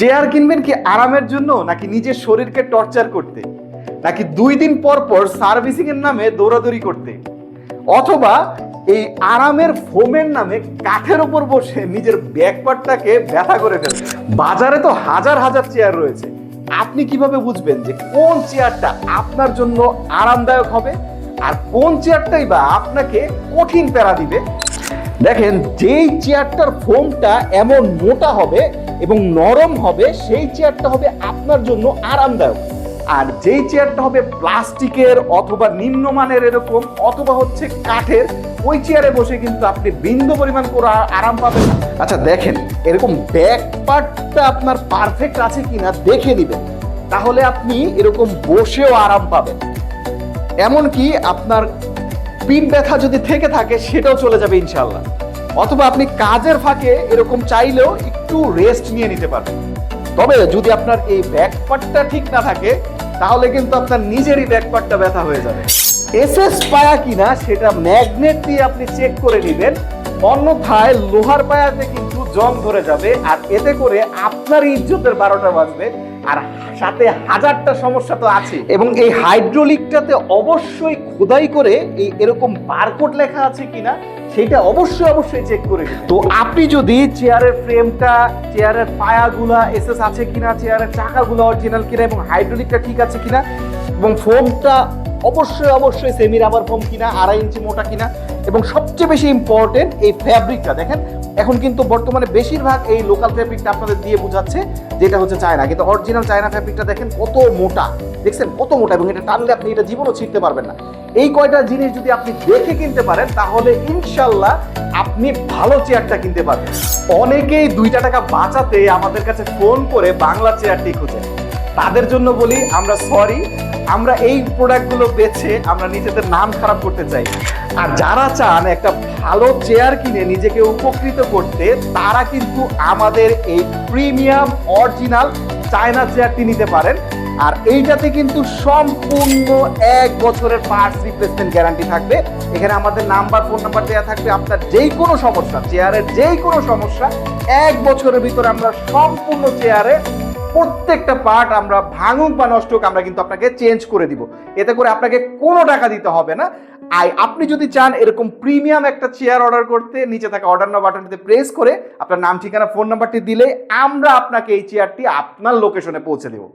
Chair কিনবেন কি আরামের জন্য, নাকি নিজের শরীরকে টর্চার করতে, নাকি 2 দিন পর পর সার্ভিসিং এর নামে দৌড়াদৌড়ি করতে, অথবা এই আরামের ফোমের নামে কাঠের উপর বসে নিজের ব্যাকপার্টটাকে ব্যথা করে ফেলতে? বাজারে তো হাজার হাজার চেয়ার রয়েছে। আপনি কিভাবে বুঝবেন যে কোন চেয়ারটা আপনার জন্য আরামদায়ক হবে আর কোন চেয়ারটাই বা আপনাকে কঠিন প্যারা দিবে? দেখেন, যেই চেয়ারটার ফোমটা এমন মোটা হবে এবং নরম হবে সেই চেয়ারটা হবে আপনার জন্য আরামদায়ক। আর যেই চেয়ারটা হবে প্লাস্টিকের অথবা নিম্নমানের এরকম অথবা হচ্ছে কাঠের, ওই চেয়ারে বসে কিন্তু আপনি বিন্দু পরিমাণ করে আরাম পাবেন না। আচ্ছা দেখেন, এরকম ব্যাক পার্টটা আপনার পারফেক্ট আছে কিনা দেখে নেবেন, তাহলে আপনি এরকম বসেও আরাম পাবেন। এমনকি আপনার পিঠ ব্যথা যদি থেকে থাকে সেটাও চলে যাবে ইনশাল্লাহ। অথবা আপনি কাজের ফাঁকে এরকম চাইলেও একটু রেস্ট নিয়ে নিতে পারবেন। তবে যদি আপনার এই ব্যাক পার্টটা ঠিক না থাকে তাহলে কিন্তু আপনার নিজেরই ব্যাক পার্টটা ব্যথা হয়ে যাবে। এসএস পায়া কিনা সেটা ম্যাগনেট দিয়ে আপনি চেক করে নেবেন, অন্যথায় লোহার পায়াতে কিন্তু জং ধরে যাবে আর এতে করে আপনার ইজ্জতের 12টা বাজবে আর সাথে হাজারটা সমস্যা তো আছে। এবং এই হাইড্রোলিকটাতে অবশ্যই খোদাই করে এই এরকম বারকোড লেখা আছে কিনা সেটা অবশ্যই চেক করে নিন। তো আপনি যদি চেয়ারের ফ্রেমটা, চেয়ারের পায়াগুলা এসএস আছে কিনা, চেয়ারের চাকাগুলো অরিজিনাল কিনা এবং হাইড্রোলিকটা ঠিক আছে কিনা এবং ফোমটা অবশ্যই সেমি রাবার ফোম কিনা, 2.5 ইঞ্চি মোটা কিনা, এবং সবচেয়ে বেশি ইম্পর্টেন্ট এই ফ্যাব্রিকটা। দেখেন, এখন কিন্তু বর্তমানে বেশিরভাগ এই লোকাল ফ্যাব্রিকটা আপনাদের দিয়ে বোঝাচ্ছে যেটা হচ্ছে চায়না, কিন্তু অরিজিনাল চায়না ফ্যাব্রিকটা দেখেন কত মোটা, দেখছেন কত মোটা, এবং এটা টানলে আপনি এটা জীবনও ছিঁড়তে পারবেন না। এই কয়টা জিনিস যদি আপনি দেখে কিনতে পারেন তাহলে ইনশাল্লাহ আপনি ভালো চেয়ারটা কিনতে পারবেন। অনেকেই 2টা টাকা বাঁচাতে আমাদের কাছে ফোন করে বাংলা চেয়ারটি খুঁজে, তাদের জন্য বলি আমরা সরি, আমরা এই প্রোডাক্টগুলো বেছে আমরা নিজেদের নাম খারাপ করতে চাই। আর যারা চান একটা ভালো চেয়ার কিনে নিজেকে উপকৃত করতে, তারা কিন্তু আমাদের এই প্রিমিয়াম অরিজিনাল চায়না চেয়ারটি নিতে পারেন। আর এইটাতে কিন্তু সম্পূর্ণ 1 বছরের পার্টস রিপ্লেসমেন্ট গ্যারান্টি থাকবে। এখানে আমাদের নাম্বার, ফোন নাম্বার দেওয়া থাকবে। আপনার যেই কোনো সমস্যা, চেয়ারের যেই কোনো সমস্যা, 1 বছরের ভিতরে আমরা সম্পূর্ণ চেয়ারে প্রত্যেকটা পার্ট আমরা ভাঙুক বা নষ্ট হোক আমরা কিন্তু আপনাকে চেঞ্জ করে দিব। এতে করে আপনাকে কোনো টাকা দিতে হবে না। আপনি যদি চান এরকম প্রিমিয়াম একটা চেয়ার অর্ডার করতে, নিচে থাকা অর্ডার নাও বাটনটিতে প্রেস করে আপনার নাম, ঠিকানা, ফোন নাম্বারটি দিলে আমরা আপনাকে এই চেয়ারটি আপনার লোকেশনে পৌঁছে দেব।